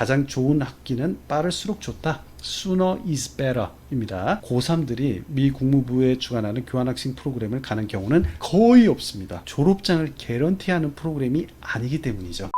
가장 좋은 학기는 빠를수록 좋다. Sooner is better 입니다. 고3들이 미 국무부에 주관하는 교환학생 프로그램을 가는 경우는 거의 없습니다. 졸업장을 개런티하는 프로그램이 아니기 때문이죠.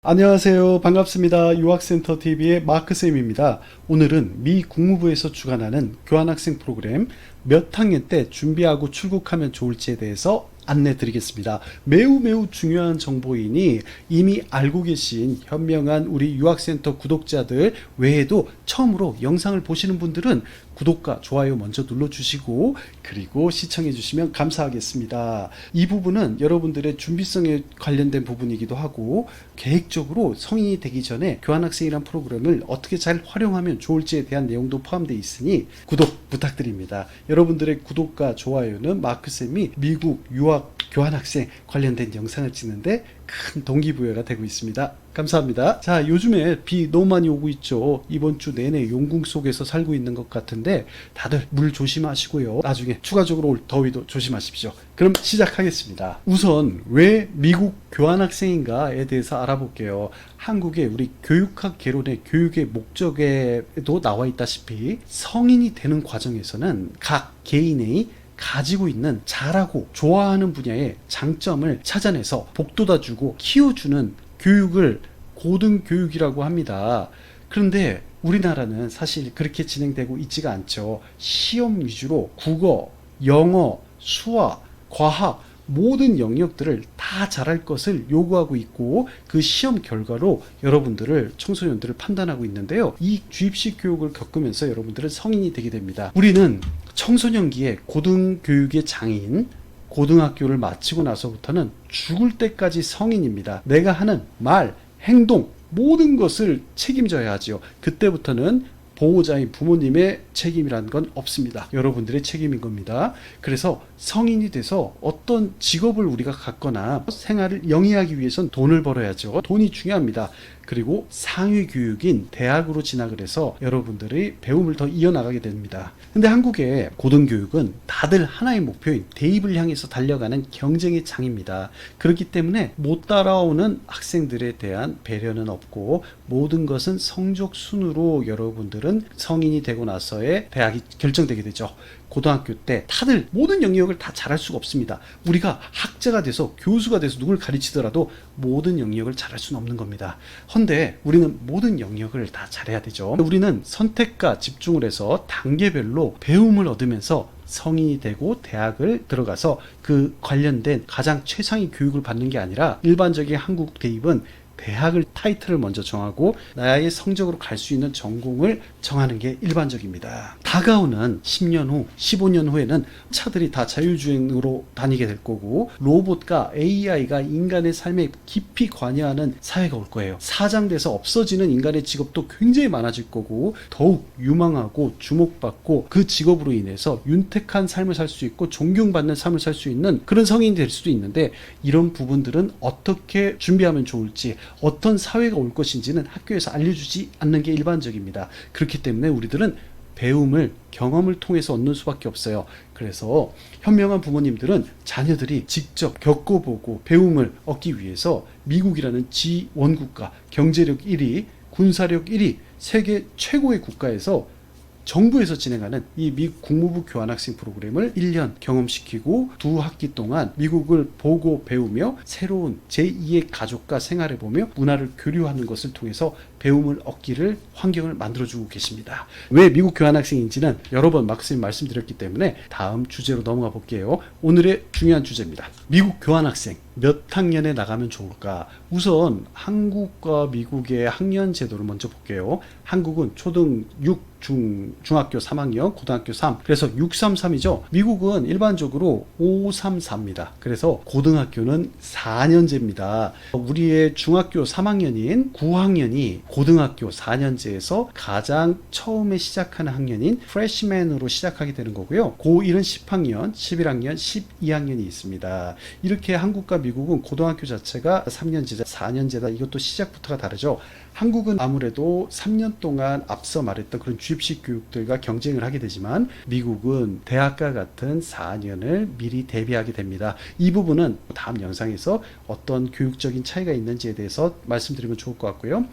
안녕하세요. 반갑습니다. 유학센터TV의 마크쌤입니다. 오늘은 미 국무부에서 주관하는 교환학생 프로그램 몇 학년 때 준비하고 출국하면 좋을지에 대해서 안내 드리겠습니다. 매우 중요한 정보이니 이미 알고 계신 현명한 우리 유학센터 구독자들 외에도 처음으로 영상을 보시는 분들은 구독과 좋아요 먼저 눌러주시고 그리고 시청해 주시면 감사하겠습니다. 이 부분은 여러분들의 준비성에 관련된 부분이기도 하고 계획적으로 성인이 되기 전에 교환학생이란 프로그램을 어떻게 잘 활용하면 좋을지에 대한 내용도 포함되어 있으니 구독 부탁드립니다. 여러분들의 구독과 좋아요는 마크쌤이 미국 유학 교환학생 관련된 영상을 찍는데 큰 동기부여가 되고 있습니다. 감사합니다. 자, 요즘에 비 너무 많이 오고 있죠. 이번 주 내내 용궁 속에서 살고 있는 것 같은데 다들 물 조심하시고요. 나중에 추가적으로 올 더위도 조심하십시오. 그럼 시작하겠습니다. 우선 왜 미국 교환학생인가에 대해서 알아볼게요. 한국의 우리 교육학 개론의 교육의 목적에도 나와 있다시피 성인이 되는 과정에서는 각 개인의 가지고 있는 잘하고 좋아하는 분야의 장점을 찾아내서 복돋아주고 키워주는 교육을 고등교육이라고 합니다. 그런데 우리나라는 사실 그렇게 진행되고 있지가 않죠. 시험 위주로 국어, 영어, 수학, 과학 모든 영역들을 다 잘할 것을 요구하고 있고 그 시험 결과로 여러분들을 청소년들을 판단하고 있는데요. 이 주입식 교육을 겪으면서 여러분들은 성인이 되게 됩니다. 우리는 청소년기에 고등교육의 장인 고등학교를 마치고 나서부터는 죽을 때까지 성인입니다. 내가 하는 말, 행동 모든 것을 책임져야 하죠. 그때부터는 보호자인 부모님의 책임이라는 건 없습니다. 여러분들의 책임인 겁니다. 그래서 성인이 돼서 어떤 직업을 우리가 갖거나 생활을 영위하기 위해선 돈을 벌어야죠. 돈이 중요합니다. 그리고 상위 교육인 대학으로 진학을 해서 여러분들의 배움을 더 이어나가게 됩니다. 근데 한국의 고등교육은 다들 하나의 목표인 대입을 향해서 달려가는 경쟁의 장입니다. 그렇기 때문에 못 따라오는 학생들에 대한 배려는 없고 모든 것은 성적 순으로 여러분들은 성인이 되고 나서의 대학이 결정되게 되죠. 고등학교 때 다들 모든 영역을 다 잘할 수가 없습니다. 우리가 학자가 돼서 교수가 돼서 누굴 가르치더라도 모든 영역을 잘할 수는 없는 겁니다. 헌데 우리는 모든 영역을 다 잘해야 되죠. 우리는 선택과 집중을 해서 단계별로 배움을 얻으면서 성인이 되고 대학을 들어가서 그 관련된 가장 최상위 교육을 받는 게 아니라 일반적인 한국 대입은 대학을 타이틀을 먼저 정하고 나의 성적으로 갈 수 있는 전공을 정하는 게 일반적입니다. 다가오는 10년 후, 15년 후에는 차들이 다 자율주행으로 다니게 될 거고 로봇과 AI가 인간의 삶에 깊이 관여하는 사회가 올 거예요. 사장돼서 없어지는 인간의 직업도 굉장히 많아질 거고 더욱 유망하고 주목받고 그 직업으로 인해서 윤택한 삶을 살 수 있고 존경받는 삶을 살 수 있는 그런 성인이 될 수도 있는데 이런 부분들은 어떻게 준비하면 좋을지 어떤 사회가 올 것인지는 학교에서 알려주지 않는 게 일반적입니다. 그렇기 때문에 우리들은 배움을 경험을 통해서 얻는 수밖에 없어요. 그래서 현명한 부모님들은 자녀들이 직접 겪어보고 배움을 얻기 위해서 미국이라는 G1 국가, 경제력 1위, 군사력 1위, 세계 최고의 국가에서 정부에서 진행하는 이 미국 국무부 교환학생 프로그램을 1년 경험시키고 2학기 동안 미국을 보고 배우며 새로운 제2의 가족과 생활해보며 문화를 교류하는 것을 통해서 배움을 얻기를 환경을 만들어주고 계십니다. 왜 미국 교환학생인지는 여러 번 마크쌤이 말씀드렸기 때문에 다음 주제로 넘어가 볼게요. 오늘의 중요한 주제입니다. 미국 교환학생 몇 학년에 나가면 좋을까? 우선 한국과 미국의 학년 제도를 먼저 볼게요. 한국은 초등 6, 중학교 3학년, 고등학교 3. 그래서 633이죠. 미국은 일반적으로 534입니다. 그래서 고등학교는 4년제입니다. 우리의 중학교 3학년인 9학년이 고등학교 4년제에서 가장 처음에 시작하는 학년인 프레시맨으로 시작하게 되는 거고요. 고1은 10학년, 11학년, 12학년이 있습니다. 이렇게 한국과 미국은 고등학교 자체가 3년제다, 4년제다. 이것도 시작부터가 다르죠. 한국은 아무래도 3년 동안 앞서 말했던 그런 주입식 교육들과 경쟁을 하게 되지만 미국은 대학과 같은 4년을 미리 대비하게 됩니다. 이 부분은 다음 영상에서 어떤 교육적인 차이가 있는지에 대해서 말씀드리면 좋을 것 같고요.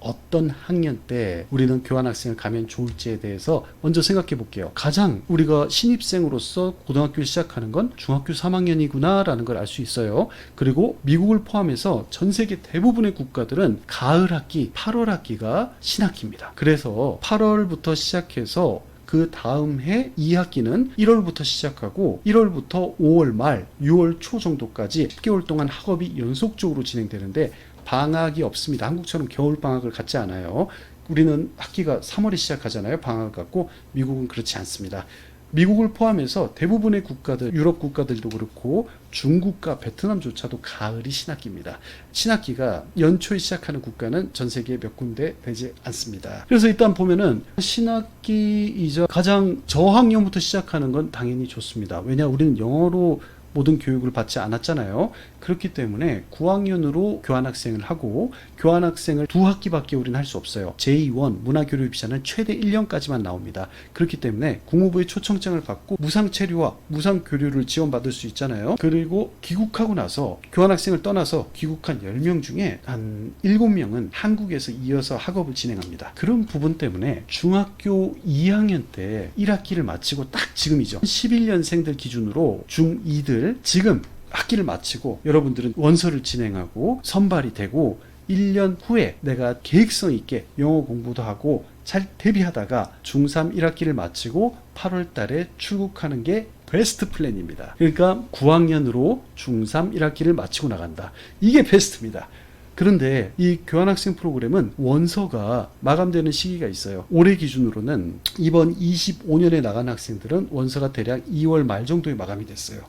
어떤 학년 때 우리는 교환학생을 가면 좋을지에 대해서 먼저 생각해 볼게요. 가장 우리가 신입생으로서 고등학교를 시작하는 건 중학교 3학년이구나 라는 걸 알 수 있어요. 그리고 미국을 포함해서 전 세계 대부분의 국가들은 가을 학기, 8월 학기가 신학기입니다. 그래서 8월부터 시작해서 그 다음 해 2학기는 1월부터 시작하고 1월부터 5월 말, 6월 초 정도까지 10개월 동안 학업이 연속적으로 진행되는데 방학이 없습니다. 한국처럼 겨울방학을 갖지 않아요. 우리는 학기가 3월에 시작하잖아요. 방학을 갖고. 미국은 그렇지 않습니다. 미국을 포함해서 대부분의 국가들, 유럽 국가들도 그렇고 중국과 베트남조차도 가을이 신학기입니다. 신학기가 연초에 시작하는 국가는 전 세계에 몇 군데 되지 않습니다. 그래서 일단 보면은 신학기이자 가장 저학년부터 시작하는 건 당연히 좋습니다. 왜냐, 우리는 영어로 모든 교육을 받지 않았잖아요. 그렇기 때문에 9학년으로 교환학생을 하고 교환학생을 2학기밖에 우리는 할 수 없어요. 제2원 문화교류비자는 최대 1년까지만 나옵니다. 그렇기 때문에 국무부의 초청장을 받고 무상체류와 무상교류를 지원받을 수 있잖아요. 그리고 귀국하고 나서 교환학생을 떠나서 귀국한 10명 중에 한 7명은 한국에서 이어서 학업을 진행합니다. 그런 부분 때문에 중학교 2학년 때 1학기를 마치고 딱 지금이죠. 11년생들 기준으로 중2들 지금 학기를 마치고 여러분들은 원서를 진행하고 선발이 되고 1년 후에 내가 계획성 있게 영어 공부도 하고 잘 대비하다가 중3 1학기를 마치고 8월 달에 출국하는 게 베스트 플랜입니다. 그러니까 9학년으로 중3 1학기를 마치고 나간다. 이게 베스트입니다. 그런데 이 교환학생 프로그램은 원서가 마감되는 시기가 있어요. 올해 기준으로는 이번 25년에 나간 학생들은 원서가 대략 2월 말 정도에 마감이 됐어요.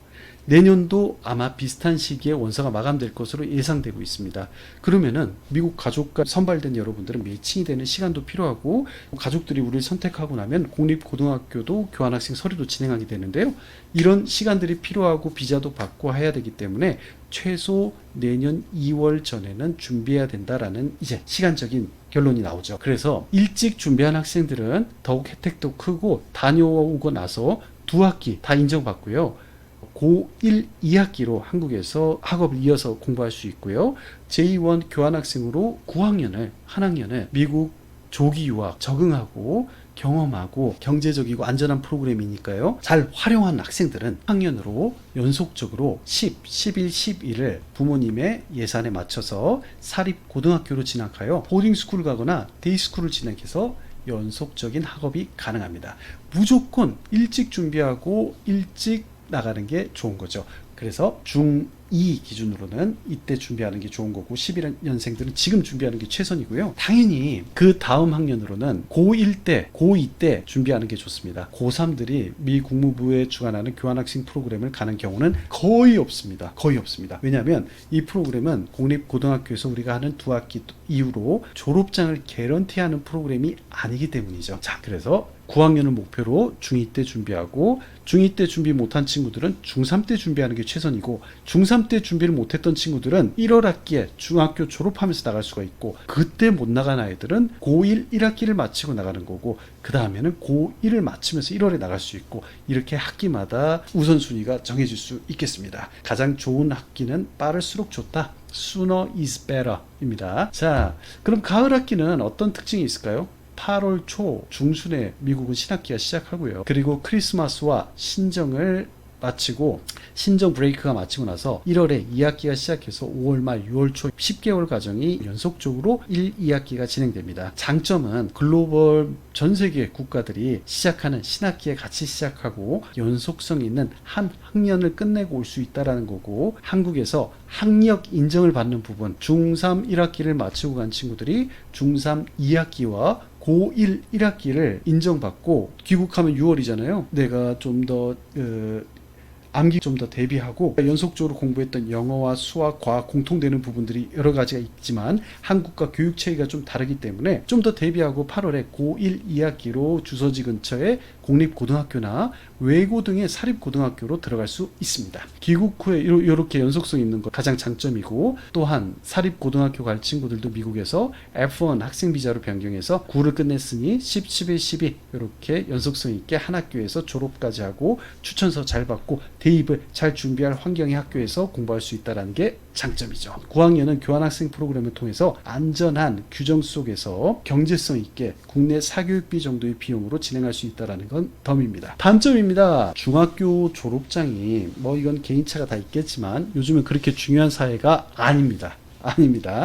내년도 아마 비슷한 시기에 원서가 마감될 것으로 예상되고 있습니다. 그러면은 미국 가족과 선발된 여러분들은 매칭이 되는 시간도 필요하고 가족들이 우리를 선택하고 나면 공립고등학교도 교환학생 서류도 진행하게 되는데요. 이런 시간들이 필요하고 비자도 받고 해야 되기 때문에 최소 내년 2월 전에는 준비해야 된다라는 이제 시간적인 결론이 나오죠. 그래서 일찍 준비한 학생들은 더욱 혜택도 크고 다녀오고 나서 2학기 다 인정받고요. 고1, 2학기로 한국에서 학업을 이어서 공부할 수 있고요. 제2원 교환학생으로 9학년을, 한 학년을 미국 조기 유학 적응하고 경험하고 경제적이고 안전한 프로그램이니까요. 잘 활용한 학생들은 학년으로 연속적으로 10, 11, 12를 부모님의 예산에 맞춰서 사립고등학교로 진학하여 보딩스쿨을 가거나 데이스쿨을 진학해서 연속적인 학업이 가능합니다. 무조건 일찍 준비하고 일찍 나가는 게 좋은 거죠. 그래서 중2 기준으로는 이때 준비하는 게 좋은 거고 11년생들은 지금 준비하는 게 최선이고요. 당연히 그 다음 학년으로는 고1 때, 고2 때 준비하는 게 좋습니다. 고3들이 미 국무부에 주관하는 교환학생 프로그램을 가는 경우는 거의 없습니다. 거의 없습니다. 왜냐하면 이 프로그램은 공립고등학교에서 우리가 하는 2학기 이후로 졸업장을 개런티하는 프로그램이 아니기 때문이죠. 자, 그래서 9학년을 목표로 중2 때 준비하고 중2 때 준비 못한 친구들은 중3 때 준비하는 게 최선이고 중3 때 준비를 못했던 친구들은 1월 학기에 중학교 졸업하면서 나갈 수가 있고 그때 못 나간 아이들은 고1 1학기를 마치고 나가는 거고 그 다음에는 고1을 마치면서 1월에 나갈 수 있고 이렇게 학기마다 우선순위가 정해질 수 있겠습니다. 가장 좋은 학기는 빠를수록 좋다. Sooner is better 입니다. 자, 그럼 가을 학기는 어떤 특징이 있을까요? 8월 초 중순에 미국은 신학기가 시작하고요. 그리고 크리스마스와 신정을 마치고 신정 브레이크가 마치고 나서 1월에 2학기가 시작해서 5월 말 6월 초 10개월 과정이 연속적으로 1, 2학기가 진행됩니다. 장점은 글로벌 전 세계 국가들이 시작하는 신학기에 같이 시작하고 연속성 있는 한 학년을 끝내고 올 수 있다는 거고 한국에서 학력 인정을 받는 부분 중3 1학기를 마치고 간 친구들이 중3 2학기와 고1 1학기를 인정받고 귀국하면 6월이잖아요. 내가 좀 더 암기 좀 더 대비하고 연속적으로 공부했던 영어와 수학, 과학 공통되는 부분들이 여러 가지가 있지만 한국과 교육 체계가 좀 다르기 때문에 좀 더 대비하고 8월에 고1 2학기로 주소지 근처에 공립고등학교나 외고 등의 사립고등학교로 들어갈 수 있습니다. 귀국 후에 이렇게 연속성 있는 것 가장 장점이고, 또한 사립고등학교 갈 친구들도 미국에서 F1 학생 비자로 변경해서 9를 끝냈으니 10, 11, 12 이렇게 연속성 있게 한 학교에서 졸업까지 하고 추천서 잘 받고 대입을 잘 준비할 환경의 학교에서 공부할 수 있다는 게 장점이죠. 9학년은 교환학생 프로그램을 통해서 안전한 규정 속에서 경제성 있게 국내 사교육비 정도의 비용으로 진행할 수 있다는 건 덤입니다. 단점입니다. 중학교 졸업장이 이건 개인차가 다 있겠지만 요즘은 그렇게 중요한 사회가 아닙니다.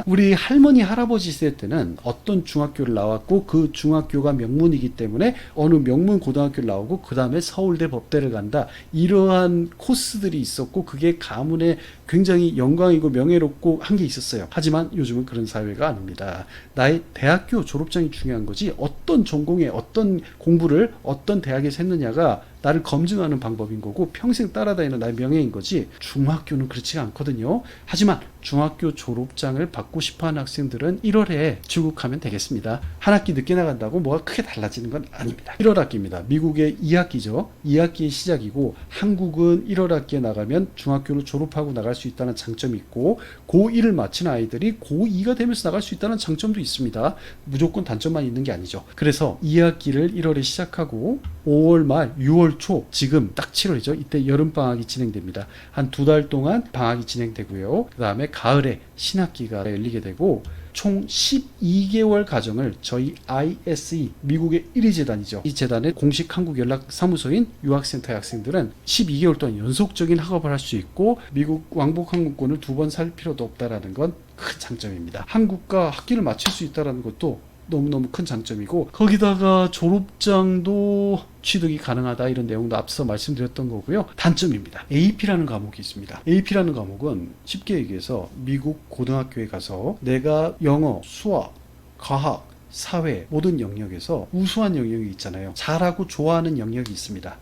우리 할머니 할아버지 세대 때는 어떤 중학교를 나왔고 그 중학교가 명문이기 때문에 어느 명문 고등학교를 나오고 그 다음에 서울대 법대를 간다, 이러한 코스들이 있었고 그게 가문의 굉장히 영광이고 명예롭고 한 게 있었어요. 하지만 요즘은 그런 사회가 아닙니다. 나의 대학교 졸업장이 중요한 거지 어떤 전공에 어떤 공부를 어떤 대학에서 했느냐가 나를 검증하는 방법인 거고 평생 따라다니는 나의 명예인 거지, 중학교는 그렇지가 않거든요. 하지만 중학교 졸업장을 받고 싶어하는 학생들은 1월에 출국하면 되겠습니다. 한 학기 늦게 나간다고 뭐가 크게 달라지는 건 아닙니다. 1월 학기입니다. 미국의 2학기죠. 2학기의 시작이고 한국은 1월 학기에 나가면 중학교를 졸업하고 나갈 수 있다는 장점이 있고, 고1을 마친 아이들이 고2가 되면서 나갈 수 있다는 장점도 있습니다. 무조건 단점만 있는 게 아니죠. 그래서 2학기를 1월에 시작하고 5월 말 6월 초, 지금 딱 7월이죠. 이때 여름방학이 진행됩니다. 한 2달 동안 방학이 진행되고요. 그 다음에 가을에 신학기가 열리게 되고 총 12개월 과정을 저희 ISE, 미국의 1위 재단이죠. 이 재단의 공식 한국 연락 사무소인 유학센터의 학생들은 12개월 동안 연속적인 학업을 할 수 있고 미국 왕복 항공권을 2번 살 필요도 없다라는 건 큰 장점입니다. 한국과 학기를 마칠 수 있다는 것도 너무너무 큰 장점이고, 거기다가 졸업장도 취득이 가능하다, 이런 내용도 앞서 말씀드렸던 거고요. 단점입니다. AP라는 과목이 있습니다. AP라는 과목은 쉽게 얘기해서 미국 고등학교에 가서 내가 영어, 수학, 과학, 사회 모든 영역에서 우수한 영역이 있잖아요. 잘하고 좋아하는 영역이 있습니다.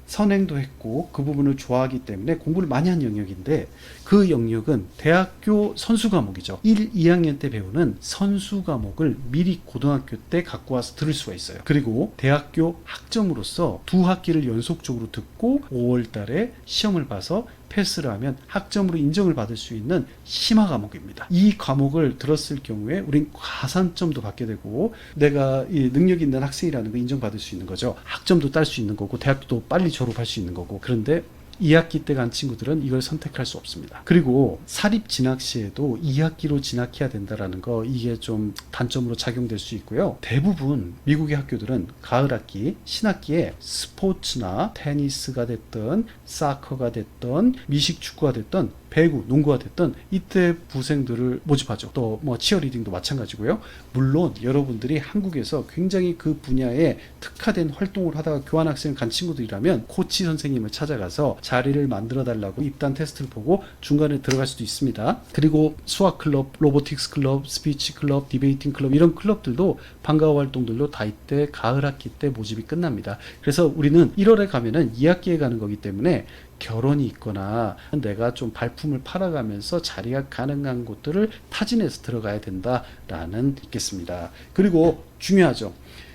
선행도 했고 그 부분을 좋아하기 때문에 공부를 많이 한 영역인데, 그 영역은 대학교 선수 과목이죠. 1, 2학년 때 배우는 선수 과목을 미리 고등학교 때 갖고 와서 들을 수가 있어요. 그리고 대학교 학점으로서 2학기를 연속적으로 듣고 5월 달에 시험을 봐서 패스를 하면 학점으로 인정을 받을 수 있는 심화 과목입니다. 이 과목을 들었을 경우에 우린 가산점도 받게 되고 내가 이 능력 있는 학생이라는 거 인정받을 수 있는 거죠. 학점도 딸 수 있는 거고 대학도 빨리 졸업할 수 있는 거고. 그런데 2학기 때 간 친구들은 이걸 선택할 수 없습니다. 그리고 사립 진학 시에도 2학기로 진학해야 된다라는 거, 이게 좀 단점으로 작용될 수 있고요. 대부분 미국의 학교들은 가을 학기, 신학기에 스포츠나 테니스가 됐든 사커가 됐든 미식 축구가 됐든 배구, 농구가 됐든 이때 부생들을 모집하죠. 또 뭐 치어리딩도 마찬가지고요. 물론 여러분들이 한국에서 굉장히 그 분야에 특화된 활동을 하다가 교환학생 간 친구들이라면 코치 선생님을 찾아가서 자리를 만들어 달라고 입단 테스트를 보고 중간에 들어갈 수도 있습니다. 그리고 수학 클럽, 로보틱스 클럽, 스피치 클럽, 디베이팅 클럽, 이런 클럽들도 방과후 활동들도 다 이때 가을 학기 때 모집이 끝납니다. 그래서 우리는 1월에 가면은 2학기에 가는 거기 때문에 결혼이 있거나 내가 좀 발품을 팔아가면서 자리가 가능한 곳들을 타진해서 들어가야 된다라는 있겠습니다. 그리고 중요하죠.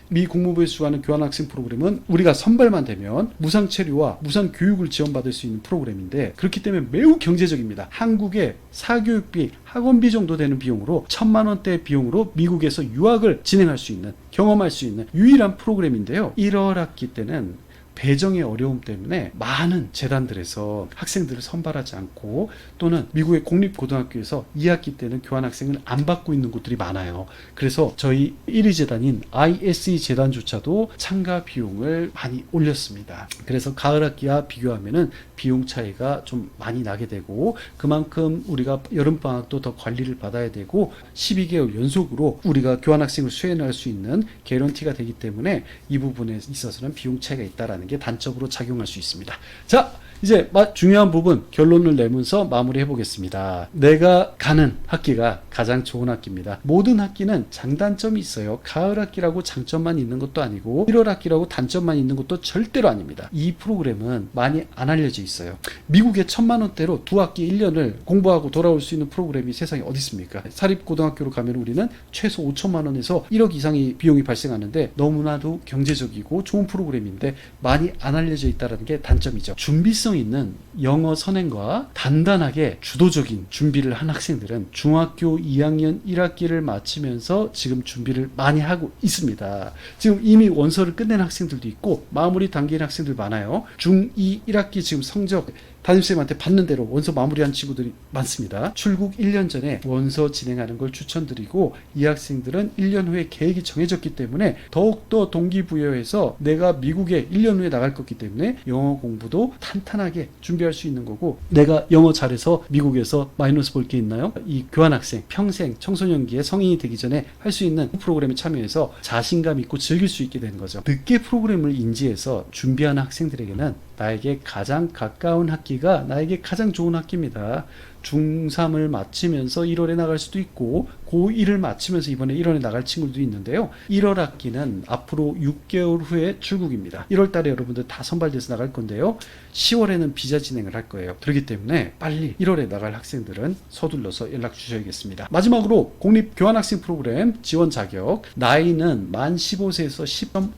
미 국무부에서 주관하는 교환학생 프로그램은 우리가 선발만 되면 무상 체류와 무상 교육을 지원받을 수 있는 프로그램인데, 그렇기 때문에 매우 경제적입니다. 한국의 사교육비, 학원비 정도 되는 비용으로 1,000만 원대 비용으로 미국에서 유학을 진행할 수 있는, 경험할 수 있는 유일한 프로그램인데요. 1월 학기 때는 배정의 어려움 때문에 많은 재단들에서 학생들을 선발하지 않고, 또는 미국의 공립고등학교에서 2학기 때는 교환학생을 안 받고 있는 곳들이 많아요. 그래서 저희 1위 재단인 ISE 재단조차도 참가 비용을 많이 올렸습니다. 그래서 가을 학기와 비교하면은 비용 차이가 좀 많이 나게 되고, 그만큼 우리가 여름방학도 더 관리를 받아야 되고 12개월 연속으로 우리가 교환학생을 수행할 수 있는 개런티가 되기 때문에 이 부분에 있어서는 비용 차이가 있다라는 게 게 단점으로 작용할 수 있습니다. 자, 이제 중요한 부분 결론을 내면서 마무리해 보겠습니다. 내가 가는 학기가 가장 좋은 학기입니다. 모든 학기는 장단점이 있어요. 가을 학기라고 장점만 있는 것도 아니고 1월 학기라고 단점만 있는 것도 절대로 아닙니다. 이 프로그램은 많이 안 알려져 있어요. 미국의 1,000만 원대로 두 학기 1년을 공부하고 돌아올 수 있는 프로그램이 세상에 어디 있습니까? 사립고등학교로 가면 우리는 최소 5천만 원에서 1억 이상의 비용이 발생하는데 너무나도 경제적이고 좋은 프로그램인데 많이 안 알려져 있다는 게 단점이죠. 준비성 있는 영어 선행과 단단하게 주도적인 준비를 한 학생들은 중학교 2학년 1학기를 마치면서 지금 준비를 많이 하고 있습니다. 지금 이미 원서를 끝낸 학생들도 있고 마무리 단계인 학생들 많아요. 중2 1학기 지금 성적 담임쌤한테 받는 대로 원서 마무리한 친구들이 많습니다. 출국 1년 전에 원서 진행하는 걸 추천드리고 이 학생들은 1년 후에 계획이 정해졌기 때문에 더욱더 동기부여해서 내가 미국에 1년 후에 나갈 거기 때문에 영어 공부도 탄탄하게 준비할 수 있는 거고 내가 영어 잘해서 미국에서 마이너스 볼 게 있나요? 이 교환학생 평생 청소년기에 성인이 되기 전에 할 수 있는 프로그램에 참여해서 자신감 있고 즐길 수 있게 되는 거죠. 늦게 프로그램을 인지해서 준비하는 학생들에게는 나에게 가장 가까운 학기가 나에게 가장 좋은 학기입니다. 중3을 마치면서 1월에 나갈 수도 있고 고1을 마치면서 이번에 1월에 나갈 친구들도 있는데요. 1월 학기는 앞으로 6개월 후에 출국입니다. 1월 달에 여러분들 다 선발돼서 나갈 건데요. 10월에는 비자 진행을 할 거예요. 그렇기 때문에 빨리 1월에 나갈 학생들은 서둘러서 연락 주셔야겠습니다. 마지막으로 공립교환학생 프로그램 지원 자격 나이는 만 15세에서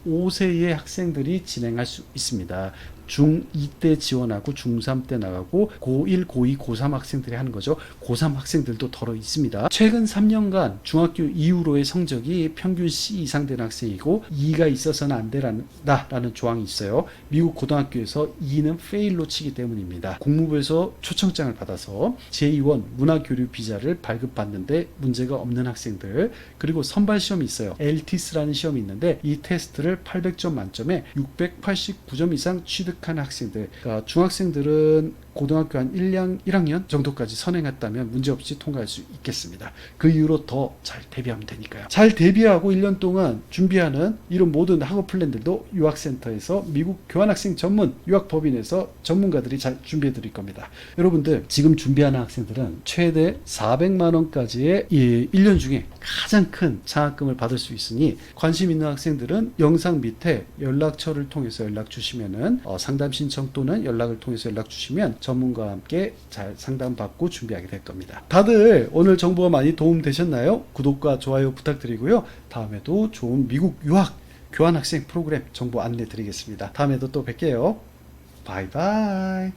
10.5세의 학생들이 진행할 수 있습니다. 중2 때 지원하고 중3 때 나가고 고1, 고2, 고3 학생들이 하는 거죠. 고3 학생들도 덜어 있습니다. 최근 3년간 중학교 이후로의 성적이 평균 C 이상 되는 학생이고 2가 있어서는 안 된다라는 조항이 있어요. 미국 고등학교에서 2는 페일로 치기 때문입니다. 국무부에서 초청장을 받아서 제2원 문화교류 비자를 발급받는데 문제가 없는 학생들 그리고 선발 시험이 있어요. LTS라는 시험이 있는데 이 테스트를 800점 만점에 689점 이상 취득한 학생들, 그러니까 중학생들은 고등학교 한 1학년 정도까지 선행했다면 문제없이 통과할 수 있겠습니다. 그 이후로 더 잘 대비하면 되니까요. 잘 대비하고 1년 동안 준비하는 이런 모든 학업 플랜들도 유학센터에서 미국 교환학생 전문 유학법인에서 전문가들이 잘 준비해 드릴 겁니다. 여러분들 지금 준비하는 학생들은 최대 400만 원까지의 1년 중에 가장 큰 장학금을 받을 수 있으니 관심 있는 학생들은 영상 밑에 연락처를 통해서 연락 주시면은 상담 신청 또는 연락을 통해서 연락 주시면 전문가와 함께 잘 상담받고 준비하게 될 겁니다. 다들 오늘 정보가 많이 도움되셨나요? 구독과 좋아요 부탁드리고요. 다음에도 좋은 미국 유학 교환학생 프로그램 정보 안내 드리겠습니다. 다음에도 또 뵐게요. 바이바이.